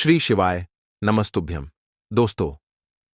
श्री शिवाय नमस्तुभ्यम। दोस्तों,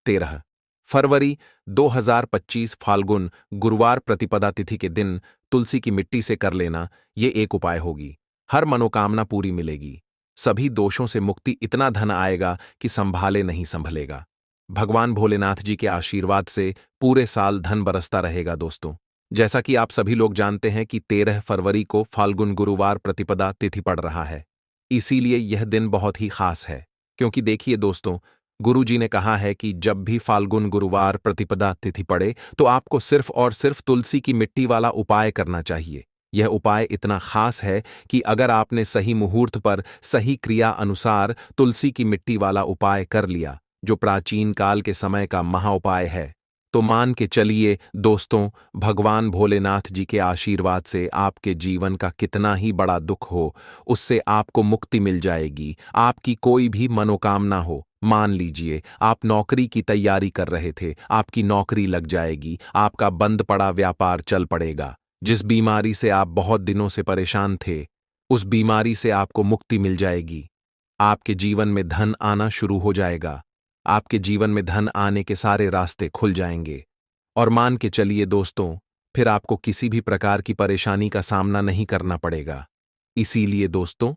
13 फरवरी 2025 फाल्गुन गुरुवार प्रतिपदा तिथि के दिन तुलसी की मिट्टी से कर लेना ये एक उपाय होगी। हर मनोकामना पूरी मिलेगी, सभी दोषों से मुक्ति, इतना धन आएगा कि संभाले नहीं संभलेगा। भगवान भोलेनाथ जी के आशीर्वाद से पूरे साल धन बरसता रहेगा। दोस्तों, जैसा कि आप सभी लोग जानते हैं कि 13 फरवरी को फाल्गुन गुरुवार प्रतिपदा तिथि पड़ रहा है, इसीलिए यह दिन बहुत ही खास है। क्योंकि देखिए दोस्तों, गुरु जी ने कहा है कि जब भी फाल्गुन गुरुवार प्रतिपदा तिथि पड़े तो आपको सिर्फ और सिर्फ तुलसी की मिट्टी वाला उपाय करना चाहिए। यह उपाय इतना खास है कि अगर आपने सही मुहूर्त पर सही क्रिया अनुसार तुलसी की मिट्टी वाला उपाय कर लिया, जो प्राचीन काल के समय का महाउपाय है, तो मान के चलिए दोस्तों, भगवान भोलेनाथ जी के आशीर्वाद से आपके जीवन का कितना ही बड़ा दुख हो, उससे आपको मुक्ति मिल जाएगी। आपकी कोई भी मनोकामना हो, मान लीजिए आप नौकरी की तैयारी कर रहे थे, आपकी नौकरी लग जाएगी, आपका बंद पड़ा व्यापार चल पड़ेगा, जिस बीमारी से आप बहुत दिनों से परेशान थे, उस बीमारी से आपको मुक्ति मिल जाएगी। आपके जीवन में धन आना शुरू हो जाएगा, आपके जीवन में धन आने के सारे रास्ते खुल जाएंगे। और मान के चलिए दोस्तों, फिर आपको किसी भी प्रकार की परेशानी का सामना नहीं करना पड़ेगा। इसीलिए दोस्तों,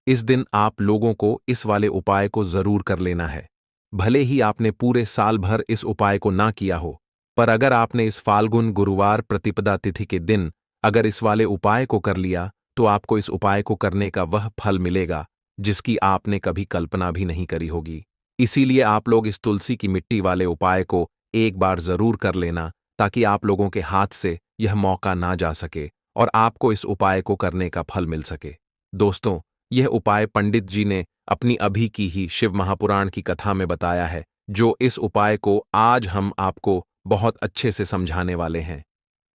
इस दिन आप लोगों को इस वाले उपाय को जरूर कर लेना है। भले ही आपने पूरे साल भर इस उपाय को ना किया हो, पर अगर आपने इस फाल्गुन गुरुवार प्रतिपदा तिथि के दिन अगर इस वाले उपाय को कर लिया, तो आपको इस उपाय को करने का वह फल मिलेगा जिसकी आपने कभी कल्पना भी नहीं करी होगी। इसीलिए आप लोग इस तुलसी की मिट्टी वाले उपाय को एक बार जरूर कर लेना, ताकि आप लोगों के हाथ से यह मौका ना जा सके और आपको इस उपाय को करने का फल मिल सके। दोस्तों, यह उपाय पंडित जी ने अपनी अभी की ही शिव महापुराण की कथा में बताया है, जो इस उपाय को आज हम आपको बहुत अच्छे से समझाने वाले हैं।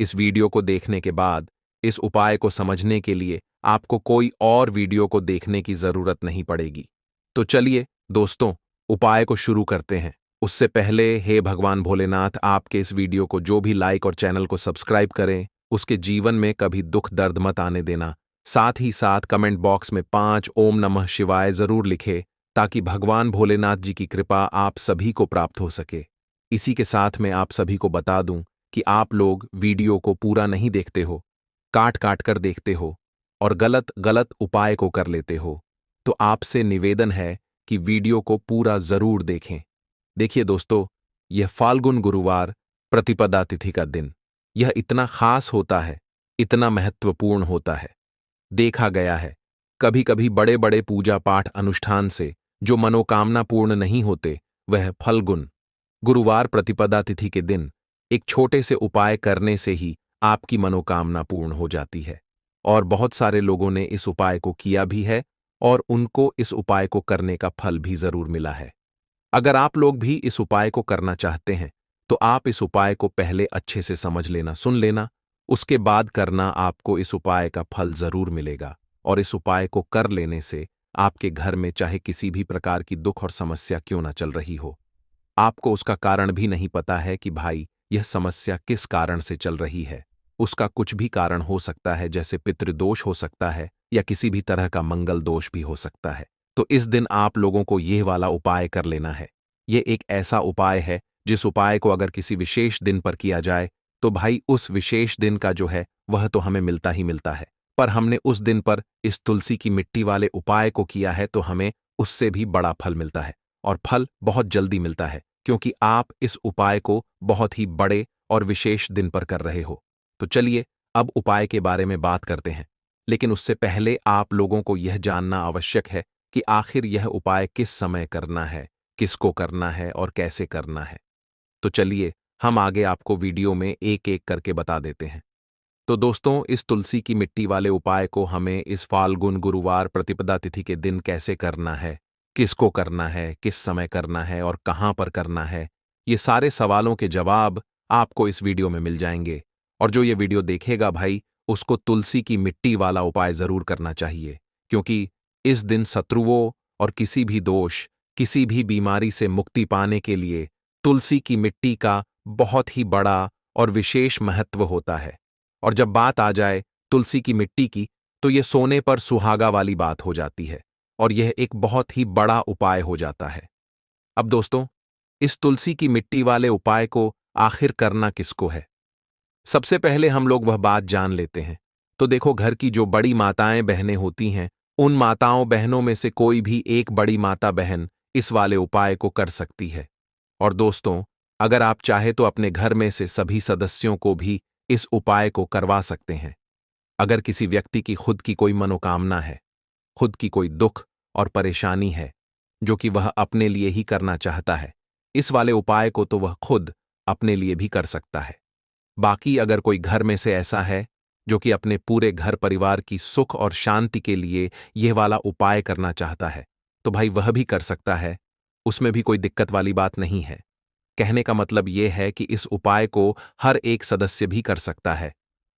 इस वीडियो को देखने के बाद इस उपाय को समझने के लिए आपको कोई और वीडियो को देखने की जरूरत नहीं पड़ेगी। तो चलिए दोस्तों, उपाय को शुरू करते हैं। उससे पहले हे भगवान भोलेनाथ, आपके इस वीडियो को जो भी लाइक और चैनल को सब्सक्राइब करें, उसके जीवन में कभी दुख दर्द मत आने देना। साथ ही साथ कमेंट बॉक्स में 5 ओम नमः शिवाय जरूर लिखे, ताकि भगवान भोलेनाथ जी की कृपा आप सभी को प्राप्त हो सके। इसी के साथ मैं आप सभी को बता दूं कि आप लोग वीडियो को पूरा नहीं देखते हो, काट काट कर देखते हो और गलत गलत उपाय को कर लेते हो, तो आपसे निवेदन है कि वीडियो को पूरा जरूर देखें। देखिए दोस्तों, यह फाल्गुन गुरुवार प्रतिपदा तिथि का दिन, यह इतना खास होता है, इतना महत्वपूर्ण होता है। देखा गया है कभी कभी बड़े बड़े पूजा पाठ अनुष्ठान से जो मनोकामना पूर्ण नहीं होते, वह फाल्गुन गुरुवार प्रतिपदा तिथि के दिन एक छोटे से उपाय करने से ही आपकी मनोकामना पूर्ण हो जाती है। और बहुत सारे लोगों ने इस उपाय को किया भी है और उनको इस उपाय को करने का फल भी जरूर मिला है। अगर आप लोग भी इस उपाय को करना चाहते हैं, तो आप इस उपाय को पहले अच्छे से समझ लेना, सुन लेना, उसके बाद करना, आपको इस उपाय का फल जरूर मिलेगा। और इस उपाय को कर लेने से आपके घर में चाहे किसी भी प्रकार की दुख और समस्या क्यों ना चल रही हो, आपको उसका कारण भी नहीं पता है कि भाई यह समस्या किस कारण से चल रही है। उसका कुछ भी कारण हो सकता है, जैसे पितृदोष हो सकता है या किसी भी तरह का मंगल दोष भी हो सकता है। तो इस दिन आप लोगों को यह वाला उपाय कर लेना है। यह एक ऐसा उपाय है जिस उपाय को अगर किसी विशेष दिन पर किया जाए, तो भाई उस विशेष दिन का जो है वह तो हमें मिलता ही मिलता है, पर हमने उस दिन पर इस तुलसी की मिट्टी वाले उपाय को किया है तो हमें उससे भी बड़ा फल मिलता है। और फल बहुत जल्दी मिलता है, क्योंकि आप इस उपाय को बहुत ही बड़े और विशेष दिन पर कर रहे हो। तो चलिए अब उपाय के बारे में बात करते हैं, लेकिन उससे पहले आप लोगों को यह जानना आवश्यक है कि आखिर यह उपाय किस समय करना है, किसको करना है और कैसे करना है। तो चलिए हम आगे आपको वीडियो में एक एक करके बता देते हैं। तो दोस्तों, इस तुलसी की मिट्टी वाले उपाय को हमें इस फाल्गुन गुरुवार प्रतिपदा तिथि के दिन कैसे करना है, किसको करना है, किस समय करना है और कहां पर करना है, ये सारे सवालों के जवाब आपको इस वीडियो में मिल जाएंगे। और जो ये वीडियो देखेगा भाई, उसको तुलसी की मिट्टी वाला उपाय जरूर करना चाहिए, क्योंकि इस दिन शत्रुओं और किसी भी दोष, किसी भी बीमारी से मुक्ति पाने के लिए तुलसी की मिट्टी का बहुत ही बड़ा और विशेष महत्व होता है। और जब बात आ जाए तुलसी की मिट्टी की, तो ये सोने पर सुहागा वाली बात हो जाती है। और यह एक बहुत ही बड़ा उपाय हो जाता है। अब दोस्तों, इस तुलसी की मिट्टी वाले उपाय को आखिर करना किसको है? सबसे पहले हम लोग वह बात जान लेते हैं। तो देखो, घर की जो बड़ी माताएं बहनें होती हैं, उन माताओं बहनों में से कोई भी एक बड़ी माता बहन इस वाले उपाय को कर सकती है। और दोस्तों, अगर आप चाहे तो अपने घर में से सभी सदस्यों को भी इस उपाय को करवा सकते हैं। अगर किसी व्यक्ति की खुद की कोई मनोकामना है, खुद की कोई दुख और परेशानी है, जो कि वह अपने लिए ही करना चाहता है, इस वाले उपाय को तो वह खुद अपने लिए भी कर सकता है। बाकी अगर कोई घर में से ऐसा है जो कि अपने पूरे घर परिवार की सुख और शांति के लिए यह वाला उपाय करना चाहता है, तो भाई वह भी कर सकता है। उसमें भी कोई दिक्कत वाली बात नहीं है। कहने का मतलब यह है कि इस उपाय को हर एक सदस्य भी कर सकता है,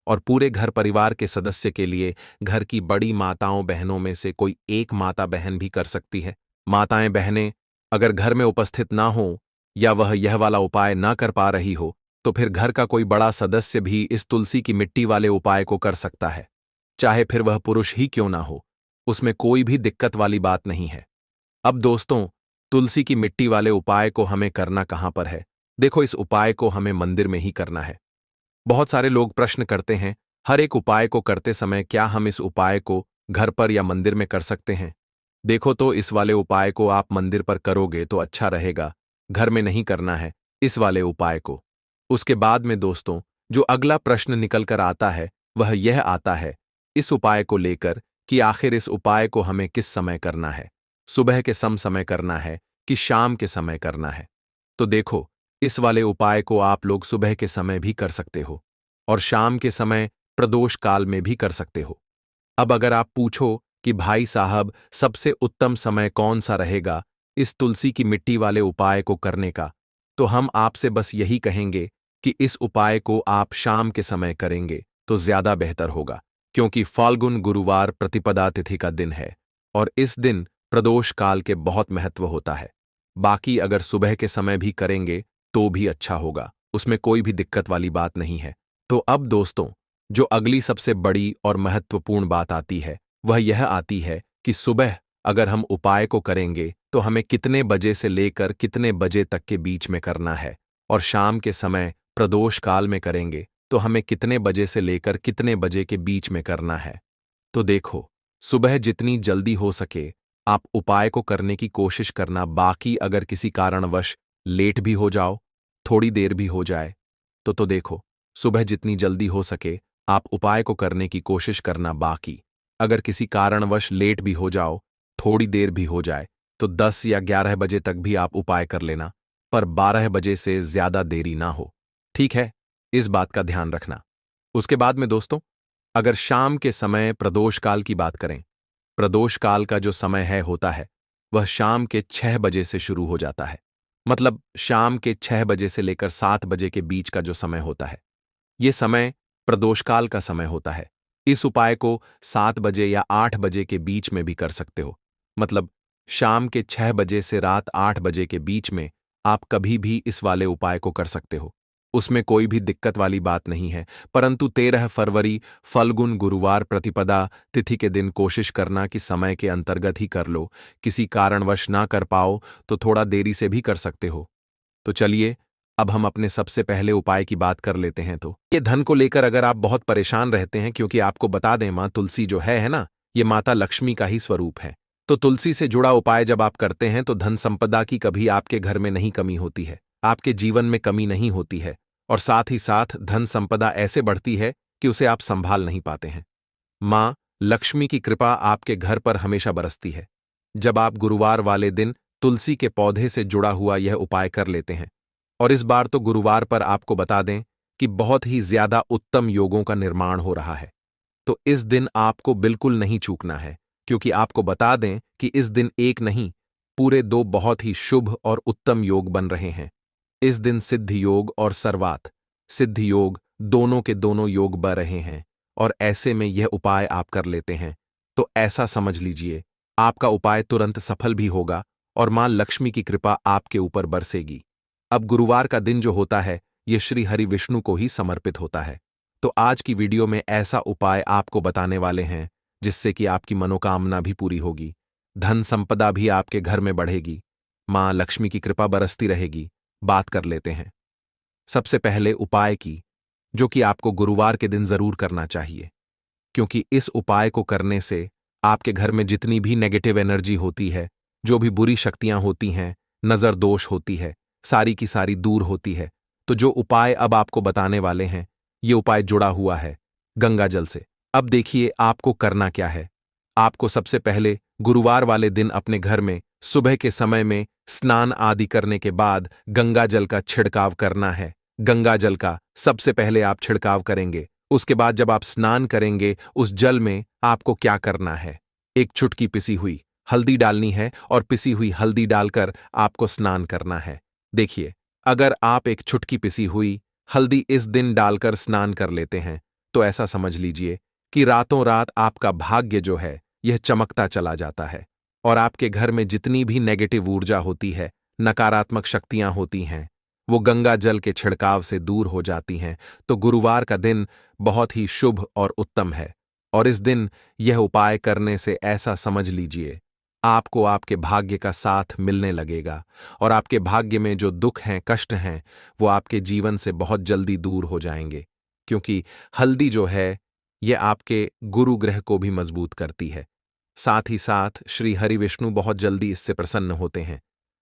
और पूरे घर परिवार के सदस्य के लिए घर की बड़ी माताओं बहनों में से कोई एक माता बहन भी कर सकती है। माताएं बहनें अगर घर में उपस्थित ना हो या वह यह वाला उपाय ना कर पा रही हो, तो फिर घर का कोई बड़ा सदस्य भी इस तुलसी की मिट्टी वाले उपाय को कर सकता है, चाहे फिर वह पुरुष ही क्यों ना हो। उसमें कोई भी दिक्कत वाली बात नहीं है। अब दोस्तों, तुलसी की मिट्टी वाले उपाय को हमें करना कहां पर है? देखो, इस उपाय को हमें मंदिर में ही करना है। बहुत सारे लोग प्रश्न करते हैं, हर एक उपाय को करते समय क्या हम इस उपाय को घर पर या मंदिर में कर सकते हैं? देखो, तो इस वाले उपाय को आप मंदिर पर करोगे तो अच्छा रहेगा, घर में नहीं करना है इस वाले उपाय को। उसके बाद में दोस्तों, जो अगला प्रश्न निकल कर आता है वह यह आता है इस उपाय को लेकर कि आखिर इस उपाय को हमें किस समय करना है, सुबह के समय करना है कि शाम के समय करना है? तो देखो, इस वाले उपाय को आप लोग सुबह के समय भी कर सकते हो और शाम के समय प्रदोष काल में भी कर सकते हो। अब अगर आप पूछो कि भाई साहब, सबसे उत्तम समय कौन सा रहेगा इस तुलसी की मिट्टी वाले उपाय को करने का, तो हम आपसे बस यही कहेंगे कि इस उपाय को आप शाम के समय करेंगे तो ज्यादा बेहतर होगा, क्योंकि फाल्गुन गुरुवार प्रतिपदा तिथि का दिन है और इस दिन प्रदोष काल के बहुत महत्व होता है। बाकी अगर सुबह के समय भी करेंगे तो भी अच्छा होगा, उसमें कोई भी दिक्कत वाली बात नहीं है। तो अब दोस्तों, जो अगली सबसे बड़ी और महत्वपूर्ण बात आती है वह यह आती है कि सुबह अगर हम उपाय को करेंगे तो हमें कितने बजे से लेकर कितने बजे तक के बीच में करना है, और शाम के समय प्रदोष काल में करेंगे तो हमें कितने बजे से लेकर कितने बजे के बीच में करना है। तो देखो, सुबह जितनी जल्दी हो सके आप उपाय को करने की कोशिश करना। बाकी अगर किसी कारणवश लेट भी हो जाओ, थोड़ी देर भी हो जाए, तो देखो, सुबह जितनी जल्दी हो सके आप उपाय को करने की कोशिश करना। बाकी अगर किसी कारणवश लेट भी हो जाओ, थोड़ी देर भी हो जाए, तो 10 या 11 बजे तक भी आप उपाय कर लेना, पर 12 बजे से ज्यादा देरी ना हो। ठीक है, इस बात का ध्यान रखना। उसके बाद में दोस्तों, अगर शाम के समय प्रदोष काल की बात करें, प्रदोष काल का जो समय है होता है वह शाम के 6 बजे से शुरू हो जाता है। मतलब शाम के 6 बजे से लेकर 7 बजे के बीच का जो समय होता है, ये समय प्रदोषकाल का समय होता है। इस उपाय को 7 बजे या 8 बजे के बीच में भी कर सकते हो। मतलब शाम के 6 बजे से रात 8 बजे के बीच में आप कभी भी इस वाले उपाय को कर सकते हो, उसमें कोई भी दिक्कत वाली बात नहीं है। परंतु 13 फरवरी फल्गुन गुरुवार प्रतिपदा तिथि के दिन कोशिश करना कि समय के अंतर्गत ही कर लो। किसी कारणवश ना कर पाओ तो थोड़ा देरी से भी कर सकते हो। तो चलिए, अब हम अपने सबसे पहले उपाय की बात कर लेते हैं। तो ये धन को लेकर अगर आप बहुत परेशान रहते हैं, क्योंकि आपको बता दें, माँ तुलसी जो है ना, ये माता लक्ष्मी का ही स्वरूप है। तो तुलसी से जुड़ा उपाय जब आप करते हैं तो धन संपदा की कभी आपके घर में नहीं कमी होती है, आपके जीवन में कमी नहीं होती है, और साथ ही साथ धन संपदा ऐसे बढ़ती है कि उसे आप संभाल नहीं पाते हैं। माँ लक्ष्मी की कृपा आपके घर पर हमेशा बरसती है जब आप गुरुवार वाले दिन तुलसी के पौधे से जुड़ा हुआ यह उपाय कर लेते हैं। और इस बार तो गुरुवार पर आपको बता दें कि बहुत ही ज्यादा उत्तम योगों का निर्माण हो रहा है। तो इस दिन आपको बिल्कुल नहीं चूकना है, क्योंकि आपको बता दें कि इस दिन एक नहीं, पूरे 2 बहुत ही शुभ और उत्तम योग बन रहे हैं। इस दिन सिद्ध योग और सर्वात सिद्ध योग दोनों के दोनों योग बन रहे हैं, और ऐसे में यह उपाय आप कर लेते हैं तो ऐसा समझ लीजिए आपका उपाय तुरंत सफल भी होगा और मां लक्ष्मी की कृपा आपके ऊपर बरसेगी। अब गुरुवार का दिन जो होता है ये श्री हरि विष्णु को ही समर्पित होता है। तो आज की वीडियो में ऐसा उपाय आपको बताने वाले हैं जिससे कि आपकी मनोकामना भी पूरी होगी, धन संपदा भी आपके घर में बढ़ेगी, मां लक्ष्मी की कृपा बरसती रहेगी। बात कर लेते हैं सबसे पहले उपाय की, जो कि आपको गुरुवार के दिन जरूर करना चाहिए, क्योंकि इस उपाय को करने से आपके घर में जितनी भी नेगेटिव एनर्जी होती है, जो भी बुरी शक्तियां होती हैं, नजर दोष होती है, सारी की सारी दूर होती है। तो जो उपाय अब आपको बताने वाले हैं, ये उपाय जुड़ा हुआ है गंगा जल से। अब देखिए आपको करना क्या है। आपको सबसे पहले गुरुवार वाले दिन अपने घर में सुबह के समय में स्नान आदि करने के बाद गंगा जल का छिड़काव करना है। गंगा जल का सबसे पहले आप छिड़काव करेंगे। उसके बाद जब आप स्नान करेंगे, उस जल में आपको क्या करना है, एक चुटकी पिसी हुई हल्दी डालनी है और पिसी हुई हल्दी डालकर आपको स्नान करना है। देखिए, अगर आप एक चुटकी पिसी हुई हल्दी इस दिन डालकर स्नान कर लेते हैं, तो ऐसा समझ लीजिए कि रातों रात आपका भाग्य जो है यह चमकता चला जाता है और आपके घर में जितनी भी नेगेटिव ऊर्जा होती है, नकारात्मक शक्तियां होती हैं, वो गंगा जल के छिड़काव से दूर हो जाती हैं। तो गुरुवार का दिन बहुत ही शुभ और उत्तम है और इस दिन यह उपाय करने से ऐसा समझ लीजिए आपको आपके भाग्य का साथ मिलने लगेगा और आपके भाग्य में जो दुख हैं, कष्ट हैं, वो आपके जीवन से बहुत जल्दी दूर हो जाएंगे, क्योंकि हल्दी जो है यह आपके गुरु ग्रह को भी मजबूत करती है। साथ ही साथ श्री हरि विष्णु बहुत जल्दी इससे प्रसन्न होते हैं।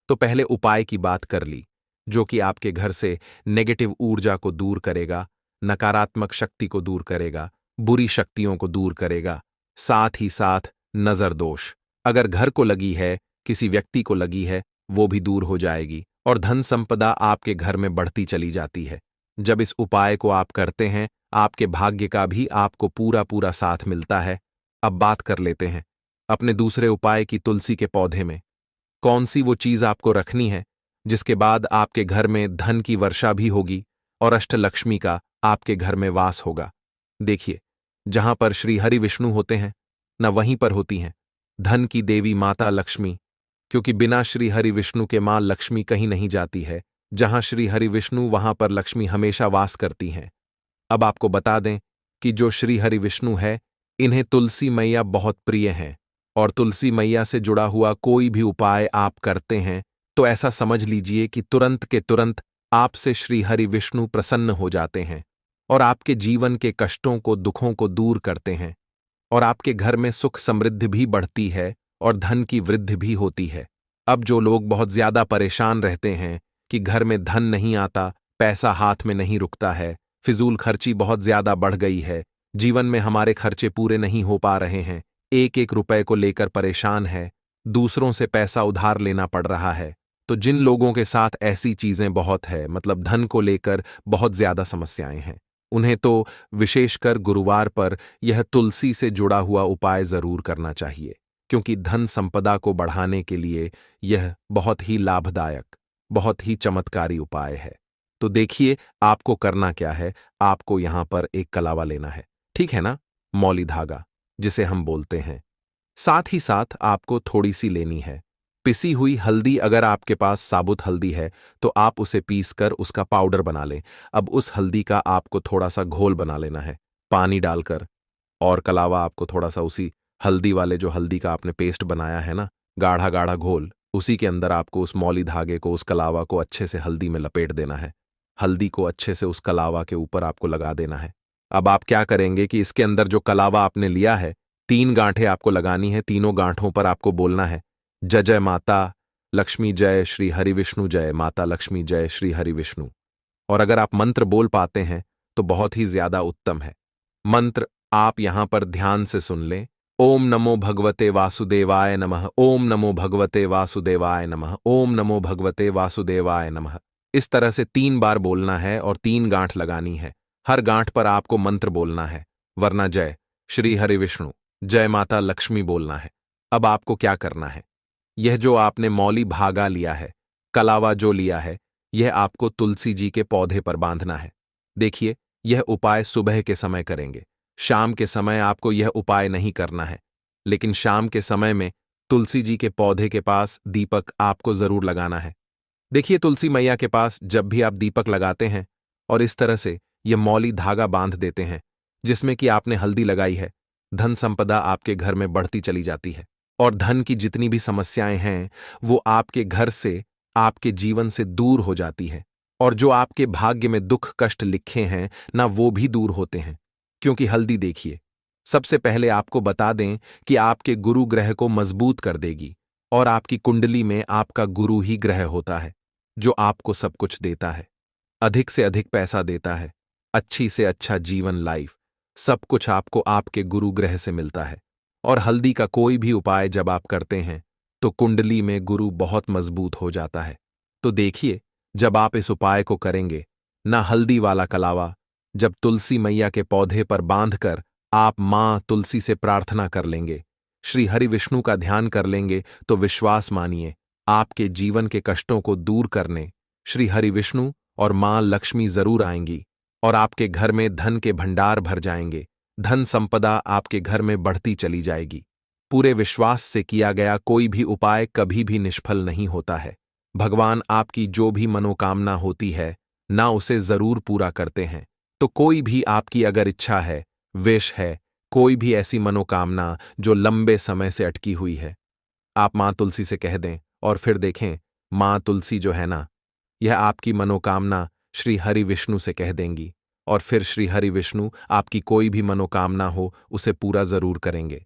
तो पहले उपाय की बात कर ली, जो कि आपके घर से नेगेटिव ऊर्जा को दूर करेगा, नकारात्मक शक्ति को दूर करेगा, बुरी शक्तियों को दूर करेगा। साथ ही साथ नजर दोष, अगर घर को लगी है, किसी व्यक्ति को लगी है, वो भी दूर हो जाएगी और धन संपदा आपके घर में बढ़ती चली जाती है। जब इस उपाय को आप करते हैं, आपके भाग्य का भी आपको पूरा पूरा साथ मिलता है। अब बात कर लेते हैं अपने दूसरे उपाय की, तुलसी के पौधे में कौन सी वो चीज आपको रखनी है जिसके बाद आपके घर में धन की वर्षा भी होगी और अष्टलक्ष्मी का आपके घर में वास होगा। देखिए, जहां पर श्री हरि विष्णु होते हैं, न वहीं पर होती हैं धन की देवी माता लक्ष्मी, क्योंकि बिना श्री हरि विष्णु के मां लक्ष्मी कहीं नहीं जाती है। जहां श्री हरि विष्णु, वहां पर लक्ष्मी हमेशा वास करती हैं। अब आपको बता दें कि जो श्री हरि विष्णु है, इन्हें तुलसी मैया बहुत प्रिय हैं और तुलसी मैया से जुड़ा हुआ कोई भी उपाय आप करते हैं, तो ऐसा समझ लीजिए कि तुरंत के तुरंत आपसे श्री हरि विष्णु प्रसन्न हो जाते हैं और आपके जीवन के कष्टों को, दुखों को दूर करते हैं और आपके घर में सुख समृद्धि भी बढ़ती है और धन की वृद्धि भी होती है। अब जो लोग बहुत ज्यादा परेशान रहते हैं कि घर में धन नहीं आता, पैसा हाथ में नहीं रुकता है, फिजूल खर्ची बहुत ज्यादा बढ़ गई है, जीवन में हमारे खर्चे पूरे नहीं हो पा रहे हैं, एक एक रुपए को लेकर परेशान है, दूसरों से पैसा उधार लेना पड़ रहा है, तो जिन लोगों के साथ ऐसी चीजें बहुत है, मतलब धन को लेकर बहुत ज्यादा समस्याएं हैं, उन्हें तो विशेषकर गुरुवार पर यह तुलसी से जुड़ा हुआ उपाय जरूर करना चाहिए, क्योंकि धन संपदा को बढ़ाने के लिए यह बहुत ही लाभदायक, बहुत ही चमत्कारी उपाय है। तो देखिए आपको करना क्या है। आपको यहां पर एक कलावा लेना है, ठीक है ना, मौली धागा जिसे हम बोलते हैं। साथ ही साथ आपको थोड़ी सी लेनी है पिसी हुई हल्दी। अगर आपके पास साबुत हल्दी है तो आप उसे पीसकर उसका पाउडर बना लें। अब उस हल्दी का आपको थोड़ा सा घोल बना लेना है पानी डालकर, और कलावा आपको थोड़ा सा उसी हल्दी वाले, जो हल्दी का आपने पेस्ट बनाया है ना, गाढ़ा गाढ़ा घोल, उसी के अंदर आपको उस मौली धागे को, उस कलावा को अच्छे से हल्दी में लपेट देना है। हल्दी को अच्छे से उस कलावा के ऊपर आपको लगा देना है। अब आप क्या करेंगे कि इसके अंदर जो कलावा आपने लिया है, 3 गांठें आपको लगानी है। तीनों गांठों पर आपको बोलना है जय जय माता लक्ष्मी, जय श्री हरि विष्णु, जय माता लक्ष्मी, जय श्री हरि विष्णु। और अगर आप मंत्र बोल पाते हैं तो बहुत ही ज्यादा उत्तम है। मंत्र आप यहां पर ध्यान से सुन लें। ओम नमो भगवते वासुदेवाय नमः, ओम नमो भगवते वासुदेवाय नमः, ओम नमो भगवते वासुदेवाय नमः। इस तरह से 3 बार बोलना है और 3 गांठ लगानी है। हर गांठ पर आपको मंत्र बोलना है, वरना जय श्री हरि विष्णु, जय माता लक्ष्मी बोलना है। अब आपको क्या करना है, यह जो आपने मौली भागा लिया है, कलावा जो लिया है, यह आपको तुलसी जी के पौधे पर बांधना है। देखिए, यह उपाय सुबह के समय करेंगे, शाम के समय आपको यह उपाय नहीं करना है। लेकिन शाम के समय में तुलसी जी के पौधे के पास दीपक आपको जरूर लगाना है। देखिए, तुलसी मैया के पास जब भी आप दीपक लगाते हैं और इस तरह से यह मौली धागा बांध देते हैं जिसमें कि आपने हल्दी लगाई है, धन संपदा आपके घर में बढ़ती चली जाती है। और धन की जितनी भी समस्याएं हैं वो आपके घर से, आपके जीवन से दूर हो जाती है। और जो आपके भाग्य में दुख कष्ट लिखे हैं ना, वो भी दूर होते हैं। क्योंकि हल्दी देखिए, सबसे पहले आपको बता दें कि आपके गुरु ग्रह को मजबूत कर देगी। और आपकी कुंडली में आपका गुरु ही ग्रह होता है जो आपको सब कुछ देता है, अधिक से अधिक पैसा देता है, अच्छी से अच्छा जीवन लाइफ, सब कुछ आपको आपके गुरु ग्रह से मिलता है। और हल्दी का कोई भी उपाय जब आप करते हैं तो कुंडली में गुरु बहुत मजबूत हो जाता है। तो देखिए, जब आप इस उपाय को करेंगे ना, हल्दी वाला कलावा जब तुलसी मैया के पौधे पर बांधकर आप मां तुलसी से प्रार्थना कर लेंगे, श्री हरि विष्णु का ध्यान कर लेंगे, तो विश्वास मानिए आपके जीवन के कष्टों को दूर करने श्री हरि विष्णु और मां लक्ष्मी जरूर आएंगी और आपके घर में धन के भंडार भर जाएंगे। धन संपदा आपके घर में बढ़ती चली जाएगी। पूरे विश्वास से किया गया कोई भी उपाय कभी भी निष्फल नहीं होता है। भगवान आपकी जो भी मनोकामना होती है ना, उसे जरूर पूरा करते हैं। तो कोई भी आपकी अगर इच्छा है, विश है, कोई भी ऐसी मनोकामना जो लंबे समय से अटकी हुई है, आप मां तुलसी से कह दें और फिर देखें, मां तुलसी जो है ना, यह आपकी मनोकामना श्री हरि विष्णु से कह देंगी और फिर श्री हरि विष्णु आपकी कोई भी मनोकामना हो उसे पूरा जरूर करेंगे।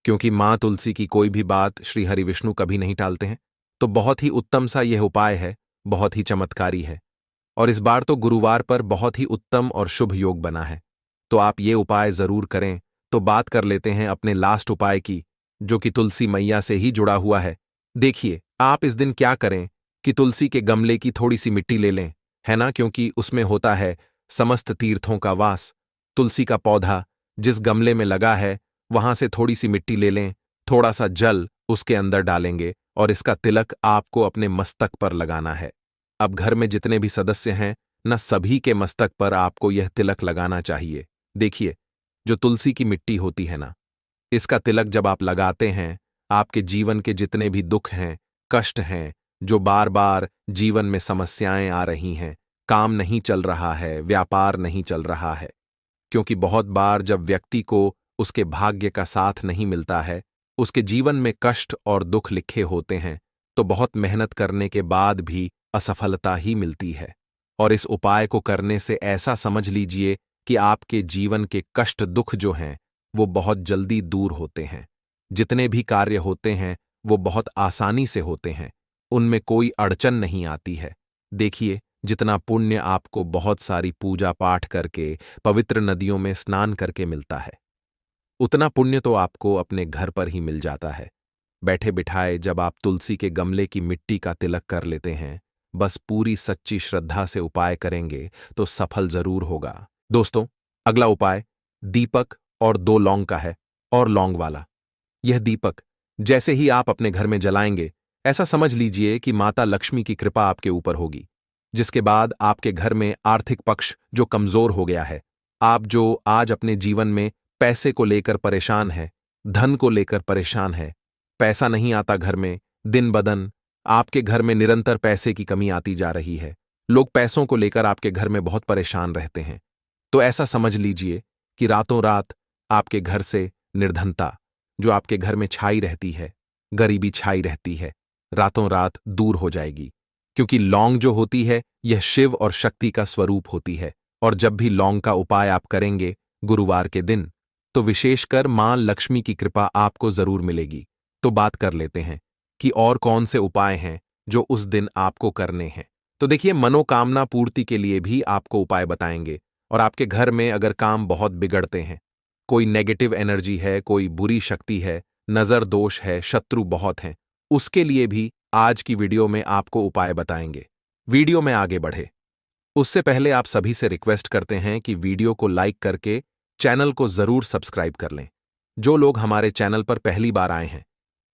क्योंकि मां तुलसी की कोई भी बात श्री हरि विष्णु कभी नहीं टालते हैं। तो बहुत ही उत्तम सा यह उपाय है, बहुत ही चमत्कारी है। और इस बार तो गुरुवार पर बहुत ही उत्तम और शुभ योग बना है, तो आप ये उपाय जरूर करें। तो बात कर लेते हैं अपने लास्ट उपाय की, जो कि तुलसी मैया से ही जुड़ा हुआ है। देखिए, आप इस दिन क्या करें कि तुलसी के गमले की थोड़ी सी मिट्टी ले लें, है ना, क्योंकि उसमें होता है समस्त तीर्थों का वास। तुलसी का पौधा जिस गमले में लगा है वहां से थोड़ी सी मिट्टी ले लें, थोड़ा सा जल उसके अंदर डालेंगे और इसका तिलक आपको अपने मस्तक पर लगाना है। अब घर में जितने भी सदस्य हैं न, सभी के मस्तक पर आपको यह तिलक लगाना चाहिए। देखिए, जो तुलसी की मिट्टी होती है ना, इसका तिलक जब आप लगाते हैं, आपके जीवन के जितने भी दुख हैं, कष्ट हैं, जो बार बार जीवन में समस्याएं आ रही हैं, काम नहीं चल रहा है, व्यापार नहीं चल रहा है, क्योंकि बहुत बार जब व्यक्ति को उसके भाग्य का साथ नहीं मिलता है, उसके जीवन में कष्ट और दुख लिखे होते हैं, तो बहुत मेहनत करने के बाद भी असफलता ही मिलती है। और इस उपाय को करने से ऐसा समझ लीजिए कि आपके जीवन के कष्ट दुख जो हैं वो बहुत जल्दी दूर होते हैं। जितने भी कार्य होते हैं वो बहुत आसानी से होते हैं, उनमें कोई अड़चन नहीं आती है। देखिए, जितना पुण्य आपको बहुत सारी पूजा पाठ करके, पवित्र नदियों में स्नान करके मिलता है, उतना पुण्य तो आपको अपने घर पर ही मिल जाता है। बैठे बिठाए जब आप तुलसी के गमले की मिट्टी का तिलक कर लेते हैं, बस पूरी सच्ची श्रद्धा से उपाय करेंगे तो सफल जरूर होगा। दोस्तों, अगला उपाय दीपक और 2 लौंग का है। और लौंग वाला यह दीपक जैसे ही आप अपने घर में जलाएंगे, ऐसा समझ लीजिए कि माता लक्ष्मी की कृपा आपके ऊपर होगी, जिसके बाद आपके घर में आर्थिक पक्ष जो कमजोर हो गया है, आप जो आज अपने जीवन में पैसे को लेकर परेशान है, धन को लेकर परेशान है, पैसा नहीं आता घर में, दिन बदन आपके घर में निरंतर पैसे की कमी आती जा रही है, लोग पैसों को लेकर आपके घर में बहुत परेशान रहते हैं, तो ऐसा समझ लीजिए कि रातों रात आपके घर से निर्धनता जो आपके घर में छाई रहती है, गरीबी छाई रहती है, रातों रात दूर हो जाएगी। क्योंकि लौंग जो होती है यह शिव और शक्ति का स्वरूप होती है, और जब भी लौंग का उपाय आप करेंगे गुरुवार के दिन, तो विशेषकर मां लक्ष्मी की कृपा आपको जरूर मिलेगी। तो बात कर लेते हैं कि और कौन से उपाय हैं जो उस दिन आपको करने हैं। तो देखिए, मनोकामना पूर्ति के लिए भी आपको उपाय बताएंगे। और आपके घर में अगर काम बहुत बिगड़ते हैं, कोई नेगेटिव एनर्जी है, कोई बुरी शक्ति है, नजर दोष है, शत्रु बहुत हैं, उसके लिए भी आज की वीडियो में आपको उपाय बताएंगे। वीडियो में आगे बढ़े उससे पहले आप सभी से रिक्वेस्ट करते हैं कि वीडियो को लाइक करके चैनल को जरूर सब्सक्राइब कर लें, जो लोग हमारे चैनल पर पहली बार आए हैं।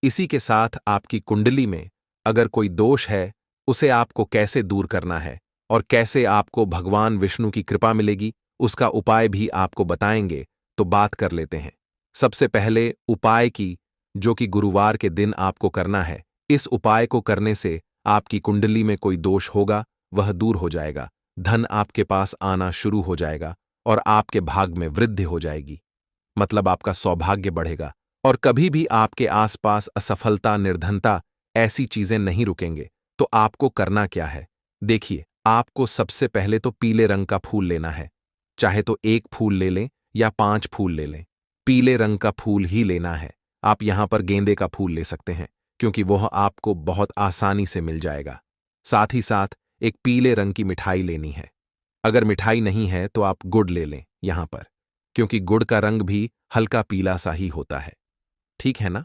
इसी के साथ आपकी कुंडली में अगर कोई दोष है, उसे आपको कैसे दूर करना है और कैसे आपको भगवान विष्णु की कृपा मिलेगी, उसका उपाय भी आपको बताएंगे। तो बात कर लेते हैं सबसे पहले उपाय की, जो कि गुरुवार के दिन आपको करना है। इस उपाय को करने से आपकी कुंडली में कोई दोष होगा वह दूर हो जाएगा, धन आपके पास आना शुरू हो जाएगा और आपके भाग में वृद्धि हो जाएगी, मतलब आपका सौभाग्य बढ़ेगा और कभी भी आपके आसपास असफलता, निर्धनता, ऐसी चीजें नहीं रुकेंगे। तो आपको करना क्या है? देखिए, आपको सबसे पहले तो पीले रंग का फूल लेना है। चाहे तो एक फूल ले लें या 5 फूल ले लें। पीले रंग का फूल ही लेना है। आप यहां पर गेंदे का फूल ले सकते हैं, क्योंकि वह आपको बहुत आसानी से मिल जाएगा। साथ ही साथ एक पीले रंग की मिठाई लेनी है। अगर मिठाई नहीं है तो आप गुड़ ले लें यहां पर, क्योंकि गुड़ का रंग भी हल्का पीला सा ही होता है। ठीक है ना?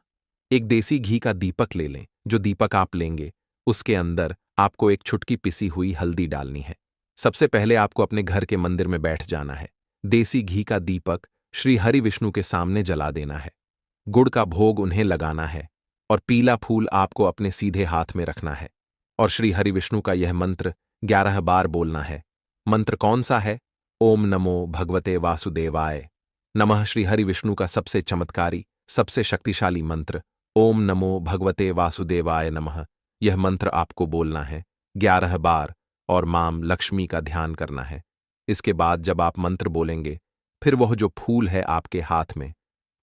एक देसी घी का दीपक ले लें। जो दीपक आप लेंगे, उसके अंदर आपको एक छुटकी पिसी हुई हल्दी डालनी है। सबसे पहले आपको अपने घर के मंदिर में बैठ जाना है। देसी घी का दीपक श्री हरि विष्णु के सामने जला देना है। गुड़ का भोग उन्हें लगाना है और पीला फूल आपको अपने सीधे हाथ में रखना है और श्री हरि विष्णु का यह मंत्र 11 बार बोलना है। मंत्र कौन सा है? ओम नमो भगवते वासुदेवाय नमः। श्री हरि विष्णु का सबसे चमत्कारी, सबसे शक्तिशाली मंत्र ओम नमो भगवते वासुदेवाय नमः। यह मंत्र आपको बोलना है 11 बार और मां लक्ष्मी का ध्यान करना है। इसके बाद जब आप मंत्र बोलेंगे, फिर वह जो फूल है आपके हाथ में,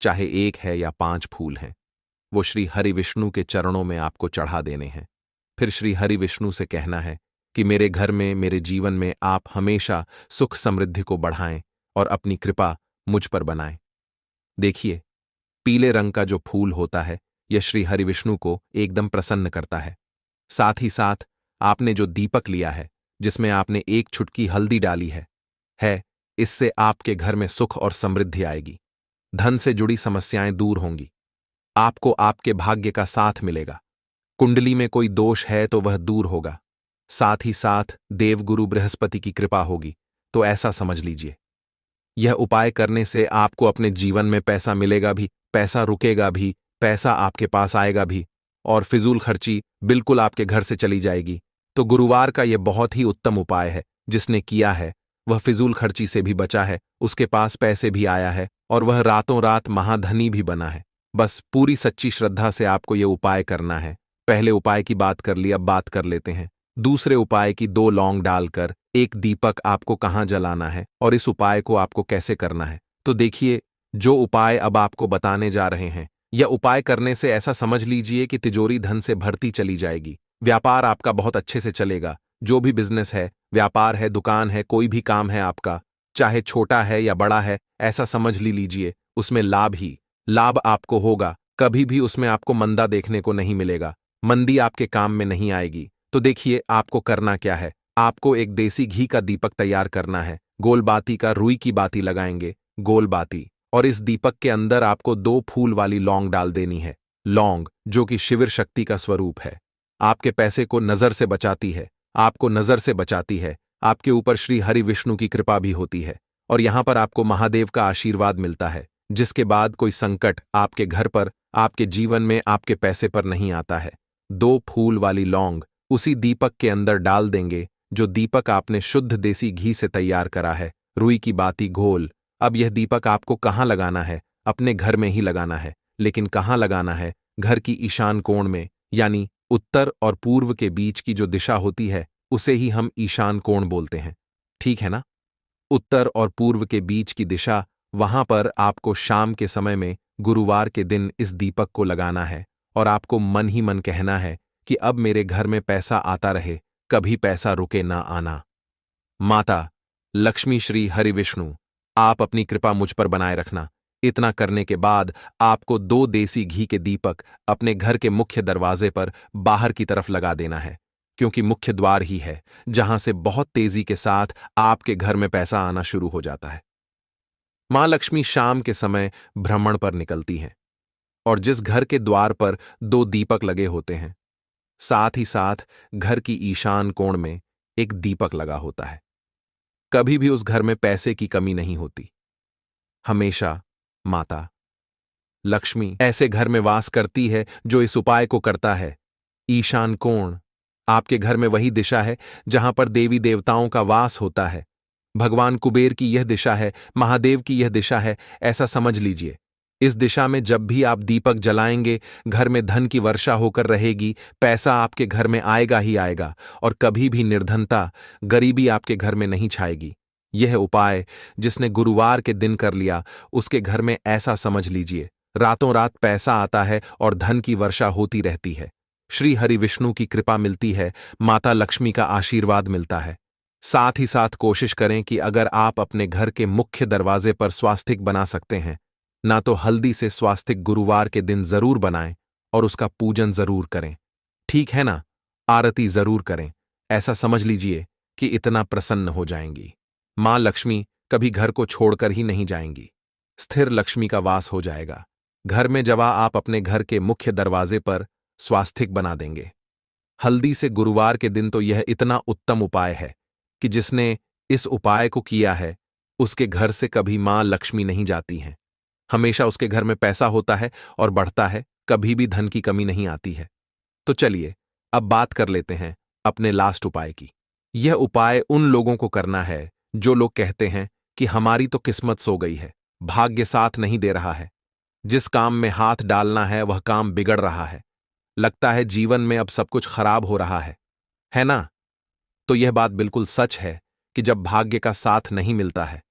चाहे 1 है या 5 फूल हैं, वो श्री हरि विष्णु के चरणों में आपको चढ़ा देने हैं। फिर श्री हरि विष्णु से कहना है कि मेरे घर में, मेरे जीवन में आप हमेशा सुख समृद्धि को बढ़ाएं और अपनी कृपा मुझ पर बनाएं। देखिए, पीले रंग का जो फूल होता है, यह श्री हरि विष्णु को एकदम प्रसन्न करता है। साथ ही साथ आपने जो दीपक लिया है, जिसमें आपने एक छुटकी हल्दी डाली है, इससे आपके घर में सुख और समृद्धि आएगी। धन से जुड़ी समस्याएं दूर होंगी। आपको आपके भाग्य का साथ मिलेगा। कुंडली में कोई दोष है तो वह दूर होगा। साथ ही साथ देवगुरु बृहस्पति की कृपा होगी। तो ऐसा समझ लीजिए, यह उपाय करने से आपको अपने जीवन में पैसा मिलेगा भी, पैसा रुकेगा भी, पैसा आपके पास आएगा भी और फिजूल खर्ची बिल्कुल आपके घर से चली जाएगी। तो गुरुवार का यह बहुत ही उत्तम उपाय है। जिसने किया है वह फिजूल खर्ची से भी बचा है, उसके पास पैसे भी आया है और वह रातों रात महाधनी भी बना है। बस पूरी सच्ची श्रद्धा से आपको यह उपाय करना है। पहले उपाय की बात कर ली, अब बात कर लेते हैं दूसरे उपाय की। 2 लौंग डालकर एक दीपक आपको कहाँ जलाना है और इस उपाय को आपको कैसे करना है। तो देखिए, जो उपाय अब आपको बताने जा रहे हैं, यह उपाय करने से ऐसा समझ लीजिए कि तिजोरी धन से भरती चली जाएगी। व्यापार आपका बहुत अच्छे से चलेगा। जो भी बिजनेस है, व्यापार है, दुकान है, कोई भी काम है आपका, चाहे छोटा है या बड़ा है, ऐसा समझ लीजिए उसमें लाभ ही लाभ आपको होगा। कभी भी उसमें आपको मंदा देखने को नहीं मिलेगा। मंदी आपके काम में नहीं आएगी। तो देखिए, आपको करना क्या है। आपको एक देसी घी का दीपक तैयार करना है। गोल बाती का रुई की बाती लगाएंगे, गोल बाती, और इस दीपक के अंदर आपको 2 फूल वाली लौंग डाल देनी है। लौंग जो कि शिविर शक्ति का स्वरूप है, आपके पैसे को नजर से बचाती है, आपको नजर से बचाती है। आपके ऊपर श्री हरि विष्णु की कृपा भी होती है और यहां पर आपको महादेव का आशीर्वाद मिलता है, जिसके बाद कोई संकट आपके घर पर, आपके जीवन में, आपके पैसे पर नहीं आता है। 2 फूल वाली लौंग उसी दीपक के अंदर डाल देंगे, जो दीपक आपने शुद्ध देसी घी से तैयार करा है। रुई की बाती घोल। अब यह दीपक आपको कहाँ लगाना है? अपने घर में ही लगाना है। लेकिन कहाँ लगाना है? घर की ईशान कोण में, यानी उत्तर और पूर्व के बीच की जो दिशा होती है, उसे ही हम ईशान कोण बोलते हैं। ठीक है ना? उत्तर और पूर्व के बीच की दिशा, वहां पर आपको शाम के समय में गुरुवार के दिन इस दीपक को लगाना है और आपको मन ही मन कहना है कि अब मेरे घर में पैसा आता रहे, कभी पैसा रुके ना आना। माता लक्ष्मी, श्री हरि विष्णु, आप अपनी कृपा मुझ पर बनाए रखना। इतना करने के बाद आपको 2 देसी घी के दीपक अपने घर के मुख्य दरवाजे पर बाहर की तरफ लगा देना है, क्योंकि मुख्य द्वार ही है जहां से बहुत तेजी के साथ आपके घर में पैसा आना शुरू हो जाता है। मां लक्ष्मी शाम के समय भ्रमण पर निकलती हैं और जिस घर के द्वार पर 2 दीपक लगे होते हैं, साथ ही साथ घर की ईशान कोण में एक दीपक लगा होता है, कभी भी उस घर में पैसे की कमी नहीं होती। हमेशा माता लक्ष्मी ऐसे घर में वास करती है जो इस उपाय को करता है। ईशान कोण आपके घर में वही दिशा है जहां पर देवी देवताओं का वास होता है। भगवान कुबेर की यह दिशा है, महादेव की यह दिशा है, ऐसा समझ लीजिए। इस दिशा में जब भी आप दीपक जलाएंगे, घर में धन की वर्षा होकर रहेगी, पैसा आपके घर में आएगा ही आएगा और कभी भी निर्धनता, गरीबी आपके घर में नहीं छाएगी। यह उपाय जिसने गुरुवार के दिन कर लिया, उसके घर में ऐसा समझ लीजिए रातों रात पैसा आता है और धन की वर्षा होती रहती है। श्री हरि विष्णु की कृपा मिलती है, माता लक्ष्मी का आशीर्वाद मिलता है। साथ ही साथ कोशिश करें कि अगर आप अपने घर के मुख्य दरवाजे पर स्वास्तिक बना सकते हैं, ना तो हल्दी से स्वास्तिक गुरुवार के दिन जरूर बनाएं और उसका पूजन जरूर करें। ठीक है ना? आरती जरूर करें। ऐसा समझ लीजिए कि इतना प्रसन्न हो जाएंगी। मां लक्ष्मी कभी घर को छोड़कर ही नहीं जाएंगी। स्थिर लक्ष्मी का वास हो जाएगा घर में जब आप अपने घर के मुख्य दरवाजे पर स्वास्तिक बना देंगे। हल्दी से गुरुवार के दिन तो यह इतना उत्तम उपाय है कि जिसने इस उपाय को किया है उसके घर से कभी मां लक्ष्मी नहीं जाती हैं। हमेशा उसके घर में पैसा होता है और बढ़ता है, कभी भी धन की कमी नहीं आती है। तो चलिए अब बात कर लेते हैं अपने लास्ट उपाय की। यह उपाय उन लोगों को करना है जो लोग कहते हैं कि हमारी तो किस्मत सो गई है, भाग्य साथ नहीं दे रहा है, जिस काम में हाथ डालना है वह काम बिगड़ रहा है, लगता है जीवन में अब सब कुछ खराब हो रहा है ना? तो यह बात बिल्कुल सच है कि जब भाग्य का साथ नहीं मिलता है,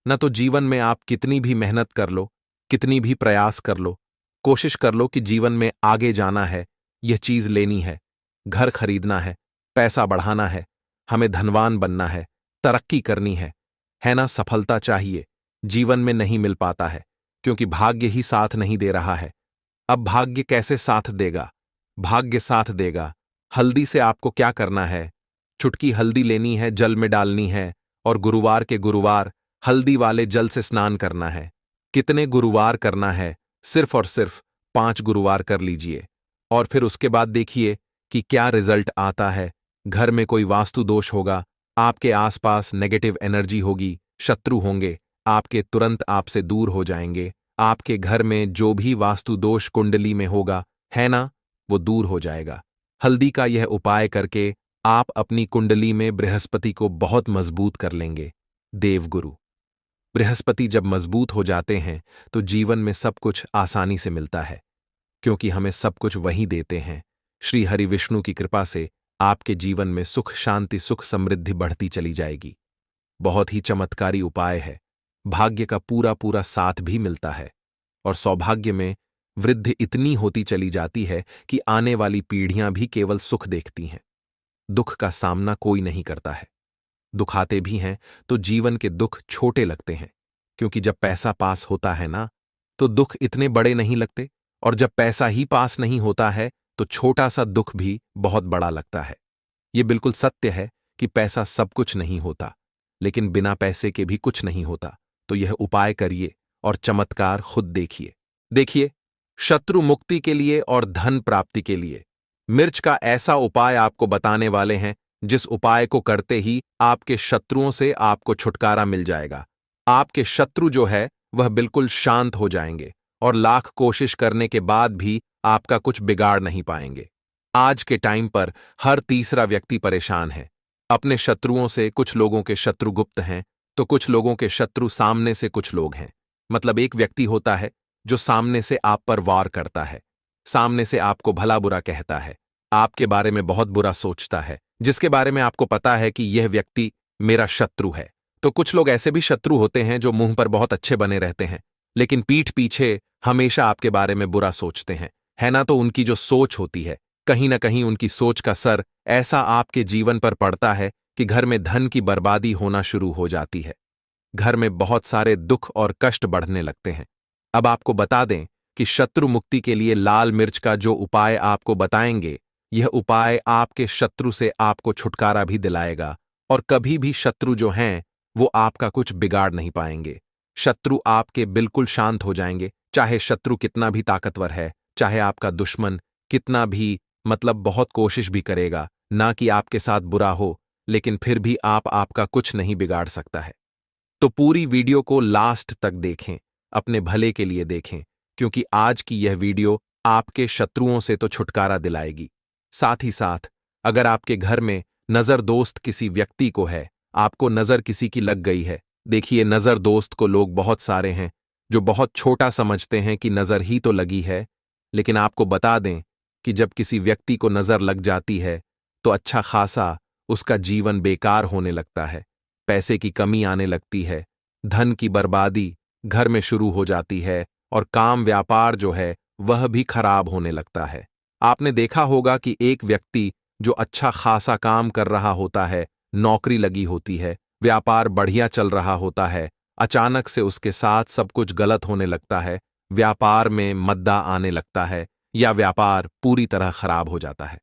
न तो जीवन में आप कितनी भी मेहनत कर लो, कितनी भी प्रयास कर लो, कोशिश कर लो कि जीवन में आगे जाना है, यह चीज लेनी है, घर खरीदना पैसा बढ़ाना है, हमें धनवान बनना है, तरक्की करनी है ना? सफलता चाहिए, जीवन में नहीं मिल पाता है क्योंकि भाग्य ही साथ नहीं दे रहा है। अब भाग्य कैसे साथ देगा? भाग्य साथ देगा। हल्दी से आपको क्या करना है? चुटकी हल्दी लेनी है, जल में डालनी है और गुरुवार के गुरुवार हल्दी वाले जल से स्नान करना है। कितने गुरुवार करना है? सिर्फ और सिर्फ 5 गुरुवार कर लीजिए और फिर उसके बाद देखिए कि क्या रिजल्ट आता है। घर में कोई वास्तु दोष होगा, आपके आसपास नेगेटिव एनर्जी होगी, शत्रु होंगे, आपके तुरंत आपसे दूर हो जाएंगे। आपके घर में जो भी वास्तु दोष कुंडली में होगा, है ना, वो दूर हो जाएगा। हल्दी का यह उपाय करके आप अपनी कुंडली में बृहस्पति को बहुत मजबूत कर लेंगे। देवगुरु बृहस्पति जब मजबूत हो जाते हैं तो जीवन में सब कुछ आसानी से मिलता है क्योंकि हमें सब कुछ वही देते हैं। श्री हरि विष्णु की कृपा से आपके जीवन में सुख शांति सुख समृद्धि बढ़ती चली जाएगी। बहुत ही चमत्कारी उपाय है। भाग्य का पूरा पूरा साथ भी मिलता है और सौभाग्य में वृद्धि इतनी होती चली जाती है कि आने वाली पीढ़ियां भी केवल सुख देखती हैं। दुख का सामना कोई नहीं करता है। दुखाते भी हैं तो जीवन के दुख छोटे लगते हैं क्योंकि जब पैसा पास होता है ना तो दुख इतने बड़े नहीं लगते, और जब पैसा ही पास नहीं होता है तो छोटा सा दुख भी बहुत बड़ा लगता है। यह बिल्कुल सत्य है कि पैसा सब कुछ नहीं होता, लेकिन बिना पैसे के भी कुछ नहीं होता। तो यह उपाय करिए और चमत्कार खुद देखिए। देखिए, शत्रु मुक्ति के लिए और धन प्राप्ति के लिए मिर्च का ऐसा उपाय आपको बताने वाले हैं जिस उपाय को करते ही आपके शत्रुओं से आपको छुटकारा मिल जाएगा। आपके शत्रु जो है वह बिल्कुल शांत हो जाएंगे और लाख कोशिश करने के बाद भी आपका कुछ बिगाड़ नहीं पाएंगे। आज के टाइम पर हर तीसरा व्यक्ति परेशान है अपने शत्रुओं से। कुछ लोगों के शत्रु गुप्त हैं तो कुछ लोगों के शत्रु सामने से कुछ लोग हैं। मतलब एक व्यक्ति होता है जो सामने से आप पर वार करता है, सामने से आपको भला बुरा कहता है, आपके बारे में बहुत बुरा सोचता है, जिसके बारे में आपको पता है कि यह व्यक्ति मेरा शत्रु है। तो कुछ लोग ऐसे भी शत्रु होते हैं जो मुंह पर बहुत अच्छे बने रहते हैं लेकिन पीठ पीछे हमेशा आपके बारे में बुरा सोचते हैं, है ना? तो उनकी जो सोच होती है, कहीं ना कहीं उनकी सोच का असर ऐसा आपके जीवन पर पड़ता है कि घर में धन की बर्बादी होना शुरू हो जाती है। घर में बहुत सारे दुख और कष्ट बढ़ने लगते हैं। अब आपको बता दें कि शत्रु मुक्ति के लिए लाल मिर्च का जो उपाय आपको बताएंगे, यह उपाय आपके शत्रु से आपको छुटकारा भी दिलाएगा और कभी भी शत्रु जो हैं वो आपका कुछ बिगाड़ नहीं पाएंगे। शत्रु आपके बिल्कुल शांत हो जाएंगे, चाहे शत्रु कितना भी ताकतवर है, चाहे आपका दुश्मन कितना भी बहुत कोशिश भी करेगा ना कि आपके साथ बुरा हो, लेकिन फिर भी आपका कुछ नहीं बिगाड़ सकता है। तो पूरी वीडियो को लास्ट तक देखें, अपने भले के लिए देखें, क्योंकि आज की यह वीडियो आपके शत्रुओं से तो छुटकारा दिलाएगी। साथ ही साथ अगर आपके घर में नजर दोस्त किसी व्यक्ति को है, आपको नजर किसी की लग गई है, देखिए नजर दोस्त को लोग बहुत सारे हैं जो बहुत छोटा समझते हैं कि नजर ही तो लगी है, लेकिन आपको बता दें कि जब किसी व्यक्ति को नजर लग जाती है तो अच्छा खासा उसका जीवन बेकार होने लगता है, पैसे की कमी आने लगती है, धन की बर्बादी घर में शुरू हो जाती है और काम व्यापार जो है वह भी खराब होने लगता है। आपने देखा होगा कि एक व्यक्ति जो अच्छा खासा काम कर रहा होता है, नौकरी लगी होती है, व्यापार बढ़िया चल रहा होता है, अचानक से उसके साथ सब कुछ गलत होने लगता है, व्यापार में मद्दा आने लगता है या व्यापार पूरी तरह खराब हो जाता है।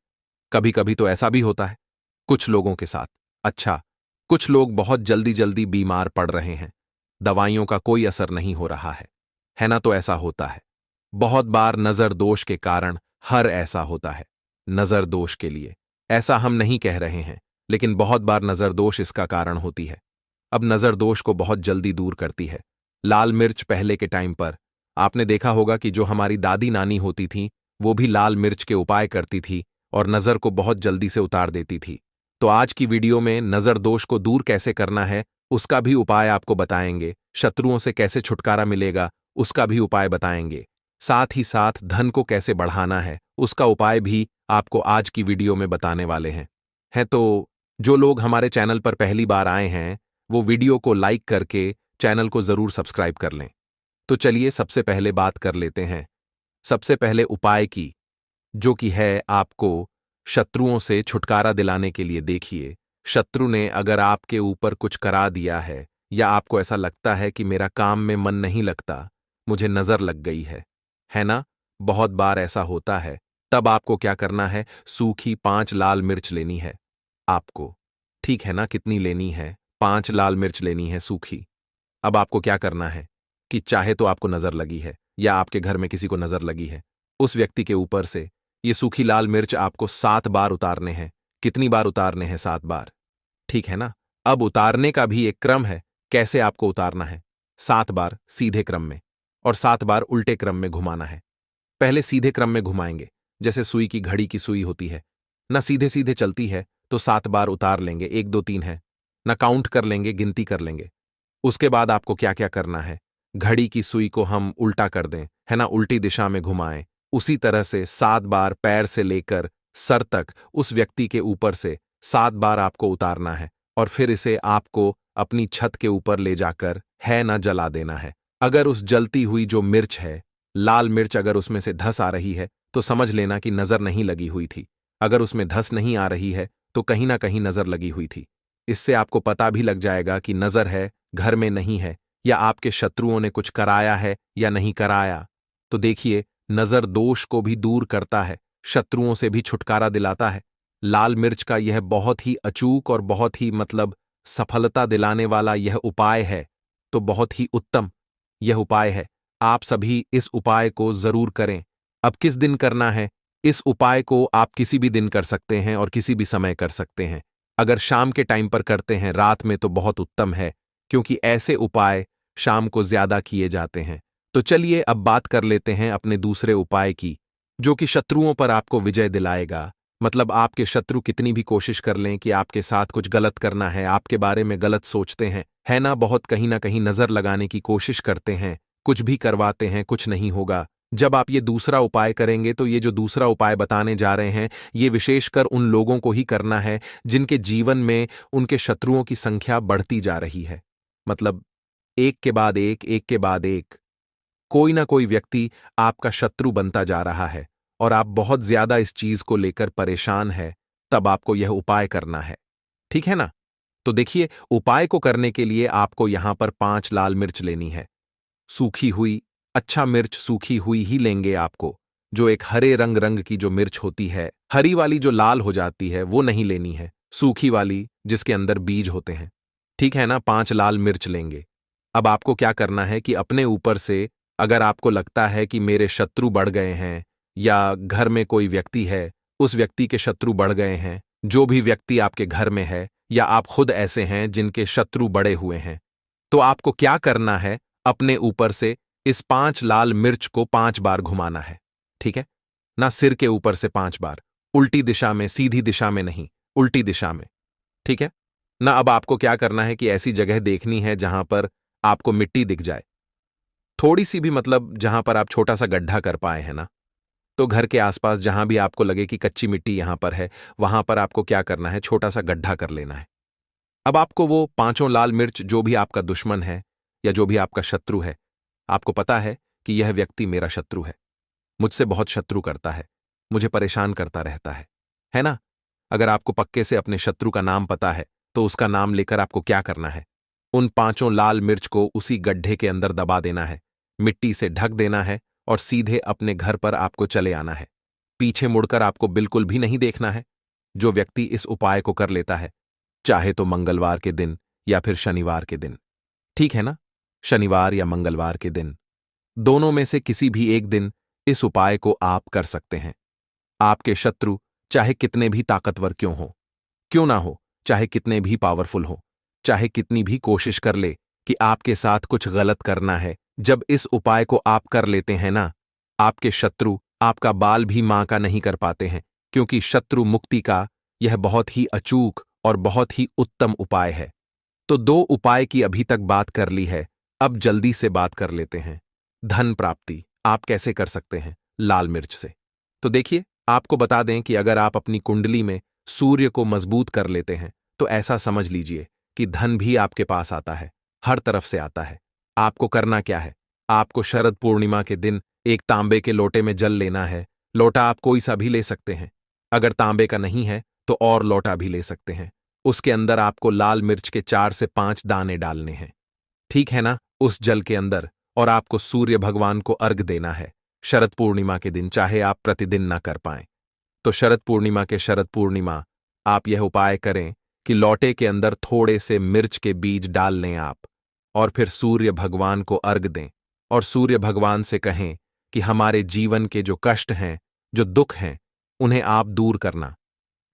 कभी कभी तो ऐसा भी होता है कुछ लोगों के साथ। अच्छा, कुछ लोग बहुत जल्दी जल्दी बीमार पड़ रहे हैं, दवाइयों का कोई असर नहीं हो रहा है ना? तो ऐसा होता है। बहुत बार नजर दोष के कारण हर ऐसा होता है। नजर दोष के लिए ऐसा हम नहीं कह रहे हैं, लेकिन बहुत बार नजर दोष इसका कारण होती है। अब नजर दोष को बहुत जल्दी दूर करती है लाल मिर्च। पहले के टाइम पर आपने देखा होगा कि जो हमारी दादी नानी होती थीं, वो भी लाल मिर्च के उपाय करती थी और नजर को बहुत जल्दी से उतार देती थी। तो आज की वीडियो में नजर दोष को दूर कैसे करना है उसका भी उपाय आपको बताएंगे, शत्रुओं से कैसे छुटकारा मिलेगा उसका भी उपाय बताएंगे, साथ ही साथ धन को कैसे बढ़ाना है उसका उपाय भी आपको आज की वीडियो में बताने वाले हैं तो जो लोग हमारे चैनल पर पहली बार आए हैं वो वीडियो को लाइक करके चैनल को जरूर सब्सक्राइब कर लें। तो चलिए सबसे पहले बात कर लेते हैं सबसे पहले उपाय की, जो कि है आपको शत्रुओं से छुटकारा दिलाने के लिए। देखिए, शत्रु ने अगर आपके ऊपर कुछ करा दिया है या आपको ऐसा लगता है कि मेरा काम में मन नहीं लगता, मुझे नजर लग गई है ना? बहुत बार ऐसा होता है। तब आपको क्या करना है, सूखी 5 लाल मिर्च लेनी है आपको। ठीक है ना? कितनी लेनी है? 5 लाल मिर्च लेनी है सूखी। अब आपको क्या करना है कि चाहे तो आपको नजर लगी है या आपके घर में किसी को नजर लगी है, उस व्यक्ति के ऊपर से ये सूखी लाल मिर्च आपको 7 बार उतारने हैं। कितनी बार उतारने हैं? 7 बार। ठीक है ना? अब उतारने का भी एक क्रम है, कैसे आपको उतारना है। 7 बार सीधे क्रम में और 7 बार उल्टे क्रम में घुमाना है। पहले सीधे क्रम में घुमाएंगे, जैसे सुई की घड़ी की सुई होती है ना, सीधे सीधे चलती है तो 7 बार उतार लेंगे, 1 2 3 है ना, काउंट कर लेंगे, गिनती कर लेंगे। उसके बाद आपको क्या क्या करना है, घड़ी की सुई को हम उल्टा कर दें, है ना, उल्टी दिशा में घुमाएं। उसी तरह से 7 बार पैर से लेकर सर तक उस व्यक्ति के ऊपर से 7 बार आपको उतारना है और फिर इसे आपको अपनी छत के ऊपर ले जाकर है ना जला देना है। अगर उस जलती हुई जो मिर्च है, लाल मिर्च, अगर उसमें से धस आ रही है तो समझ लेना कि नजर नहीं लगी हुई थी। अगर उसमें धस नहीं आ रही है तो कहीं ना कहीं नजर लगी हुई थी। इससे आपको पता भी लग जाएगा कि नजर है, घर में नहीं है, या आपके शत्रुओं ने कुछ कराया है या नहीं कराया। तो देखिए, नजर दोष को भी दूर करता है, शत्रुओं से भी छुटकारा दिलाता है। लाल मिर्च का यह बहुत ही अचूक और बहुत ही सफलता दिलाने वाला यह उपाय है, तो बहुत ही उत्तम यह उपाय है। आप सभी इस उपाय को जरूर करें। अब किस दिन करना है? इस उपाय को आप किसी भी दिन कर सकते हैं और किसी भी समय कर सकते हैं। अगर शाम के टाइम पर करते हैं, रात में, तो बहुत उत्तम है, क्योंकि ऐसे उपाय शाम को ज्यादा किए जाते हैं। तो चलिए अब बात कर लेते हैं अपने दूसरे उपाय की, जो कि शत्रुओं पर आपको विजय दिलाएगा। मतलब आपके शत्रु कितनी भी कोशिश कर लें कि आपके साथ कुछ गलत करना है, आपके बारे में गलत सोचते हैं, है ना, बहुत कहीं ना कहीं नजर लगाने की कोशिश करते हैं, कुछ भी करवाते हैं, कुछ नहीं होगा। जब आप ये दूसरा उपाय करेंगे तो ये जो दूसरा उपाय बताने जा रहे हैं, ये विशेषकर उन लोगों को ही करना है जिनके जीवन में उनके शत्रुओं की संख्या बढ़ती जा रही है। मतलब एक के बाद एक, एक के बाद एक, कोई ना कोई व्यक्ति आपका शत्रु बनता जा रहा है और आप बहुत ज्यादा इस चीज को लेकर परेशान है। तब आपको यह उपाय करना है। ठीक है ना? तो देखिए, उपाय को करने के लिए आपको यहां पर 5 लाल मिर्च लेनी है, सूखी हुई। अच्छा मिर्च सूखी हुई ही लेंगे आपको, जो एक हरे रंग रंग की जो मिर्च होती है, हरी वाली जो लाल हो जाती है वो नहीं लेनी है, सूखी वाली जिसके अंदर बीज होते हैं। ठीक है ना? 5 लाल मिर्च लेंगे। अब आपको क्या करना है कि अपने ऊपर से, अगर आपको लगता है कि मेरे शत्रु बढ़ गए हैं या घर में कोई व्यक्ति है, उस व्यक्ति के शत्रु बढ़ गए हैं, जो भी व्यक्ति आपके घर में है, या आप खुद ऐसे हैं जिनके शत्रु बढ़े हुए हैं, तो आपको क्या करना है, अपने ऊपर से इस 5 लाल मिर्च को 5 बार घुमाना है। ठीक है ना? सिर के ऊपर से 5 बार, उल्टी दिशा में, सीधी दिशा में नहीं, उल्टी दिशा में। ठीक है ना? अब आपको क्या करना है कि ऐसी जगह देखनी है जहां पर आपको मिट्टी दिख जाए, थोड़ी सी भी, मतलब जहां पर आप छोटा सा गड्ढा कर पाए हैं ना। तो घर के आसपास जहां भी आपको लगे कि कच्ची मिट्टी यहां पर है, वहां पर आपको क्या करना है, छोटा सा गड्ढा कर लेना है। अब आपको वो 5 लाल मिर्च, जो भी आपका दुश्मन है या जो भी आपका शत्रु है, आपको पता है कि यह व्यक्ति मेरा शत्रु है, मुझसे बहुत शत्रु करता है, मुझे परेशान करता रहता है ना? अगर आपको पक्के से अपने शत्रु का नाम पता है, तो उसका नाम लेकर आपको क्या करना है? उन 5 लाल मिर्च को उसी गड्ढे के अंदर दबा देना है, मिट्टी से ढक देना है और सीधे अपने घर पर आपको चले आना है। पीछे मुड़कर आपको बिल्कुल भी नहीं देखना है। जो व्यक्ति इस उपाय को कर लेता है, चाहे तो मंगलवार के दिन या फिर शनिवार के दिन, ठीक है ना? शनिवार या मंगलवार के दिन, दोनों में से किसी भी एक दिन इस उपाय को आप कर सकते हैं। आपके शत्रु चाहे कितने भी ताकतवर क्यों ना हो, चाहे कितने भी पावरफुल हो, चाहे कितनी भी कोशिश कर ले कि आपके साथ कुछ गलत करना है, जब इस उपाय को आप कर लेते हैं ना, आपके शत्रु आपका बाल भी मां का नहीं कर पाते हैं, क्योंकि शत्रु मुक्ति का यह बहुत ही अचूक और बहुत ही उत्तम उपाय है। तो 2 उपाय की अभी तक बात कर ली है, अब जल्दी से बात कर लेते हैं। धन प्राप्ति आप कैसे कर सकते हैं? लाल मिर्च से। तो देखिए, आपको बता दें कि अगर आप अपनी कुंडली में सूर्य को मजबूत कर लेते हैं, तो ऐसा समझ लीजिए कि धन भी आपके पास आता है, हर तरफ से आता है। आपको करना क्या है? आपको शरद पूर्णिमा के दिन एक तांबे के लोटे में जल लेना है। लोटा आप कोई सा भी ले सकते हैं, अगर तांबे का नहीं है तो और लोटा भी ले सकते हैं। उसके अंदर आपको लाल मिर्च के 4 से 5 दाने डालने हैं, ठीक है ना? उस जल के अंदर, और आपको सूर्य भगवान को अर्घ देना है शरद पूर्णिमा के दिन, चाहे आप प्रतिदिन ना कर पाएं। तो शरद पूर्णिमा आप यह उपाय करें कि लोटे के अंदर थोड़े से मिर्च के बीज डाल लें आप, और फिर सूर्य भगवान को अर्घ दें और सूर्य भगवान से कहें कि हमारे जीवन के जो कष्ट हैं, जो दुख हैं, उन्हें आप दूर करना।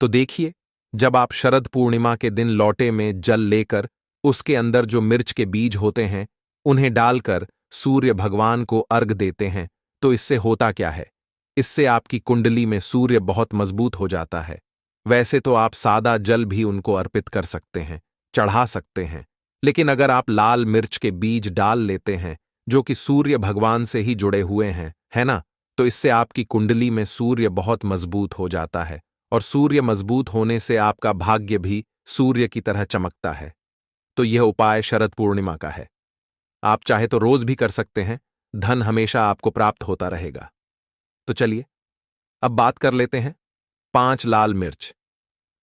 तो देखिए, जब आप शरद पूर्णिमा के दिन लोटे में जल लेकर उसके अंदर जो मिर्च के बीज होते हैं उन्हें डालकर सूर्य भगवान को अर्घ देते हैं, तो इससे होता क्या है? इससे आपकी कुंडली में सूर्य बहुत मजबूत हो जाता है। वैसे तो आप सादा जल भी उनको अर्पित कर सकते हैं, चढ़ा सकते हैं, लेकिन अगर आप लाल मिर्च के बीज डाल लेते हैं जो कि सूर्य भगवान से ही जुड़े हुए हैं, है ना? तो इससे आपकी कुंडली में सूर्य बहुत मजबूत हो जाता है, और सूर्य मजबूत होने से आपका भाग्य भी सूर्य की तरह चमकता है। तो यह उपाय शरद पूर्णिमा का है। आप चाहे तो रोज भी कर सकते हैं, धन हमेशा आपको प्राप्त होता रहेगा। तो चलिए, अब बात कर लेते हैं 5 लाल मिर्च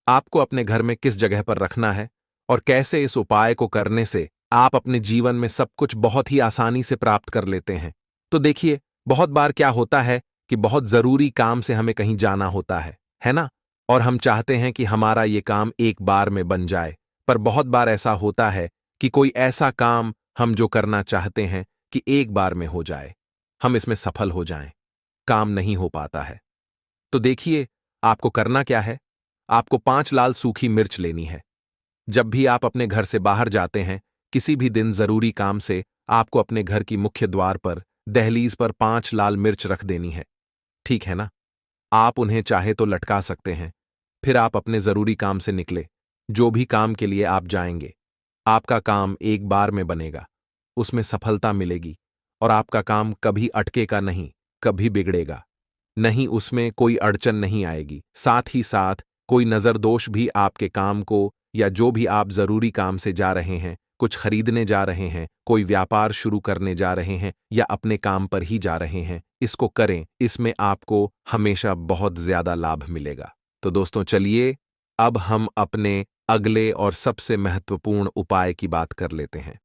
आपको अपने घर में किस जगह पर रखना है और कैसे इस उपाय को करने से आप अपने जीवन में सब कुछ बहुत ही आसानी से प्राप्त कर लेते हैं। तो देखिए, बहुत बार क्या होता है कि बहुत जरूरी काम से हमें कहीं जाना होता है ना? और हम चाहते हैं कि हमारा ये काम एक बार में बन जाए, पर बहुत बार ऐसा होता है कि कोई ऐसा काम हम जो करना चाहते हैं कि एक बार में हो जाए, हम इसमें सफल हो जाएं, काम नहीं हो पाता है। तो देखिए, आपको करना क्या है? आपको 5 लाल सूखी मिर्च लेनी है। जब भी आप अपने घर से बाहर जाते हैं, किसी भी दिन जरूरी काम से, आपको अपने घर की मुख्य द्वार पर, दहलीज पर 5 लाल मिर्च रख देनी है, ठीक है ना? आप उन्हें चाहे तो लटका सकते हैं। फिर आप अपने जरूरी काम से निकले, जो भी काम के लिए आप जाएंगे, आपका काम एक बार में बनेगा, उसमें सफलता मिलेगी, और आपका काम कभी अटकेगा नहीं, कभी बिगड़ेगा नहीं, उसमें कोई अड़चन नहीं आएगी। साथ ही साथ कोई नजर दोष भी आपके काम को, या जो भी आप जरूरी काम से जा रहे हैं, कुछ खरीदने जा रहे हैं, कोई व्यापार शुरू करने जा रहे हैं, या अपने काम पर ही जा रहे हैं, इसको करें, इसमें आपको हमेशा बहुत ज्यादा लाभ मिलेगा। तो दोस्तों चलिए, अब हम अपने अगले और सबसे महत्वपूर्ण उपाय की बात कर लेते हैं।